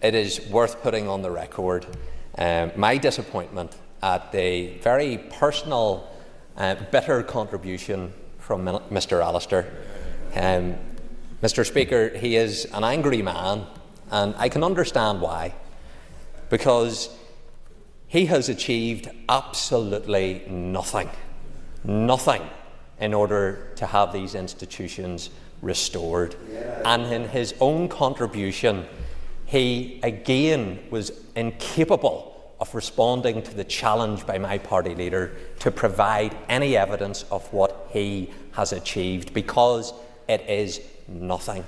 it is worth putting on the record my disappointment at the very personal, bitter contribution from Mr. Allister. Mr. Speaker, he is an angry man, and I can understand why, because he has achieved absolutely nothing in order to have these institutions restored. And in his own contribution, he again was incapable of responding to the challenge by my party leader to provide any evidence of what he has achieved, because it is nothing.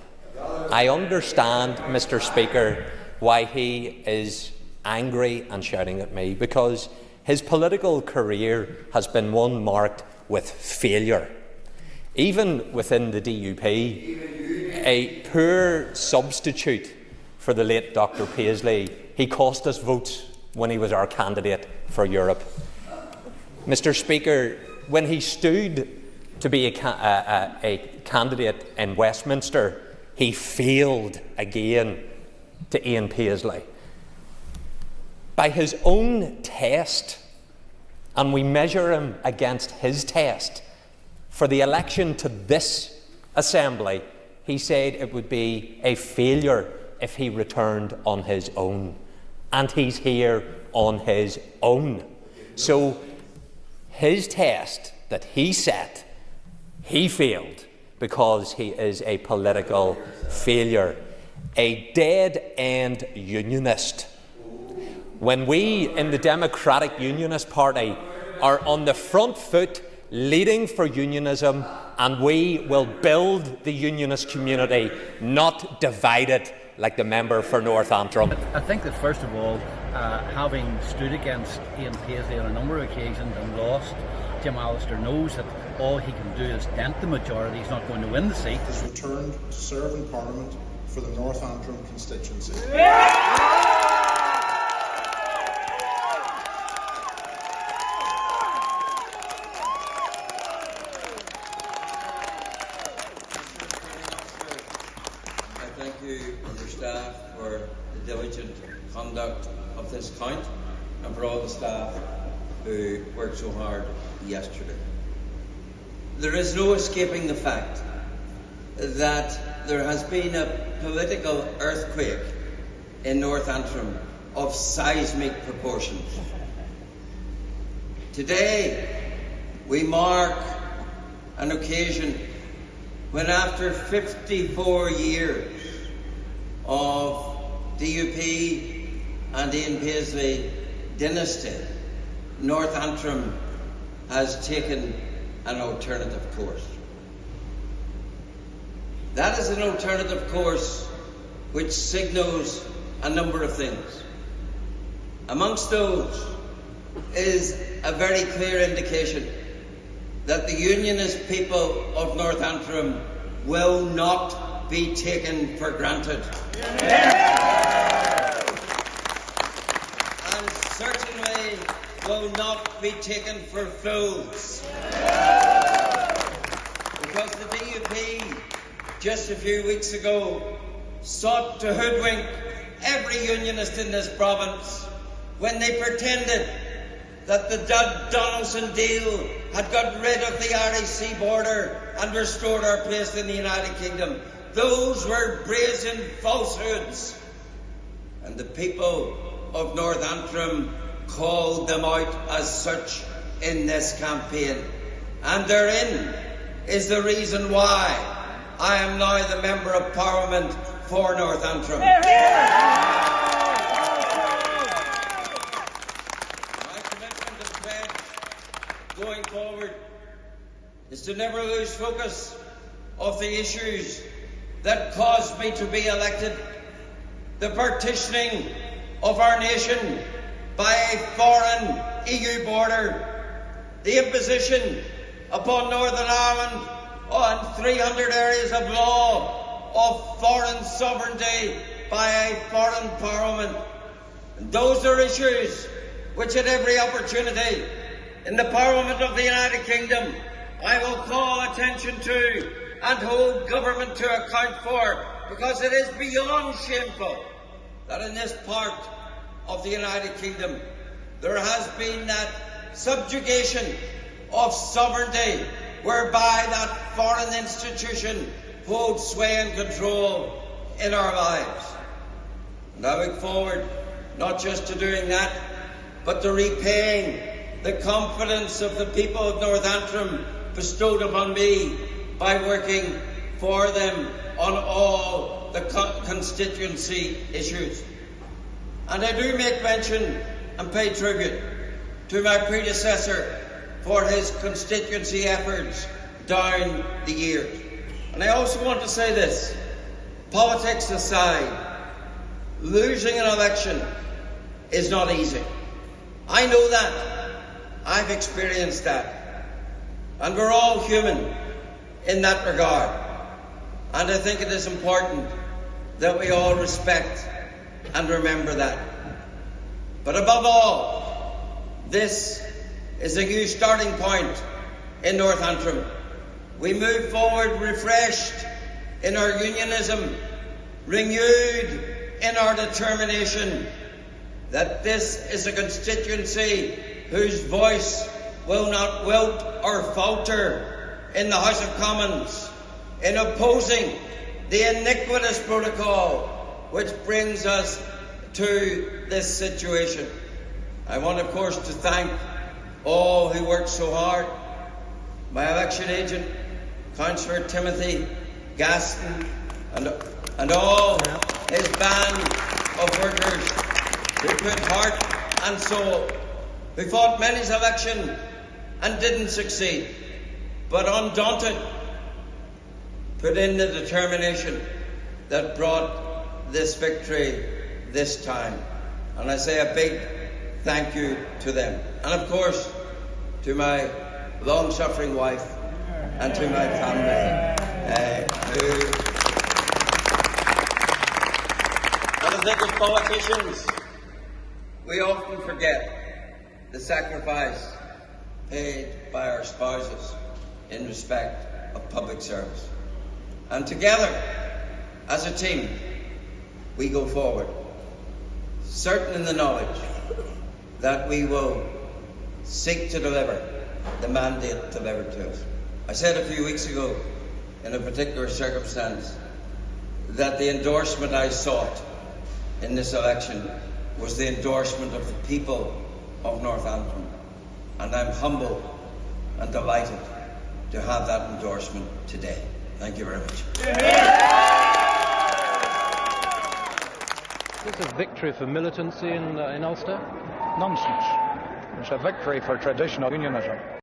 I understand, Mr. Speaker, why he is angry and shouting at me, because his political career has been one marked with failure. Even within the DUP, a poor substitute for the late Dr. Paisley, he cost us votes when he was our candidate for Europe. Mr. Speaker, when he stood to be a candidate in Westminster, he failed again to Ian Paisley. By his own test, and we measure him against his test, for the election to this Assembly, he said it would be a failure if he returned on his own. And he's here on his own. So his test that he set, he failed because he is a political failure, a dead-end unionist. When we in the Democratic Unionist Party are on the front foot leading for unionism, and we will build the unionist community, not divide it like the member for North Antrim. I think that first of all, having stood against Ian Paisley on a number of occasions and lost, Jim Allister knows that all he can do is dent the majority. He's not going to win the seat. He's returned to serve in Parliament for the North Antrim constituency. Thank you and your staff for the diligent conduct of this count, and for all the staff who worked so hard yesterday. There is no escaping the fact that there has been a political earthquake in North Antrim of seismic proportions. Today we mark an occasion when, after 54 years of DUP and Ian Paisley dynasty, North Antrim has taken an alternative course. That is an alternative course which signals a number of things. Amongst those is a very clear indication that the Unionist people of North Antrim will not be taken for granted. And certainly will not be taken for fools. Because the DUP, just a few weeks ago, sought to hoodwink every unionist in this province when they pretended that the Donaldson deal had got rid of the Irish Sea border and restored our place in the United Kingdom. Those were brazen falsehoods. And the people of North Antrim called them out as such in this campaign. And therein is the reason why I am now the Member of Parliament for North Antrim. Going forward is to never lose focus of the issues that caused me to be elected. The partitioning of our nation by a foreign EU border, the imposition upon Northern Ireland on 300 areas of law of foreign sovereignty by a foreign parliament. And those are issues which at every opportunity in the Parliament of the United Kingdom I will call attention to and hold government to account for, because it is beyond shameful that in this part of the United Kingdom there has been that subjugation of sovereignty whereby that foreign institution holds sway and control in our lives. And I look forward not just to doing that, but to repaying the confidence of the people of North Antrim bestowed upon me by working for them on all the constituency issues. And I do make mention and pay tribute to my predecessor for his constituency efforts down the years. And I also want to say this, politics aside, losing an election is not easy. I know that. I've experienced that. And we're all human in that regard. And I think it is important that we all respect and remember that. But above all, this is a new starting point in North Antrim. We move forward refreshed in our unionism, renewed in our determination that this is a constituency whose voice will not wilt or falter in the House of Commons in opposing the iniquitous protocol which brings us to this situation. I want, of course, to thank all who worked so hard, my election agent, Councillor Timothy Gaston, and all his band of workers who put heart and soul, who fought many's election and didn't succeed, but undaunted, put in the determination that brought this victory this time. And I say a big thank you to them. And of course, to my long-suffering wife and to my family, and I think as politicians, we often forget the sacrifice paid by our spouses in respect of public service. And together, as a team, we go forward, certain in the knowledge that we will seek to deliver the mandate delivered to us. I said a few weeks ago, in a particular circumstance, that the endorsement I sought in this election was the endorsement of the people of North Antrim. And I'm humbled and delighted to have that endorsement today. Thank you very much. Is this a victory for militancy in Ulster? Nonsense. It's a victory for traditional unionism.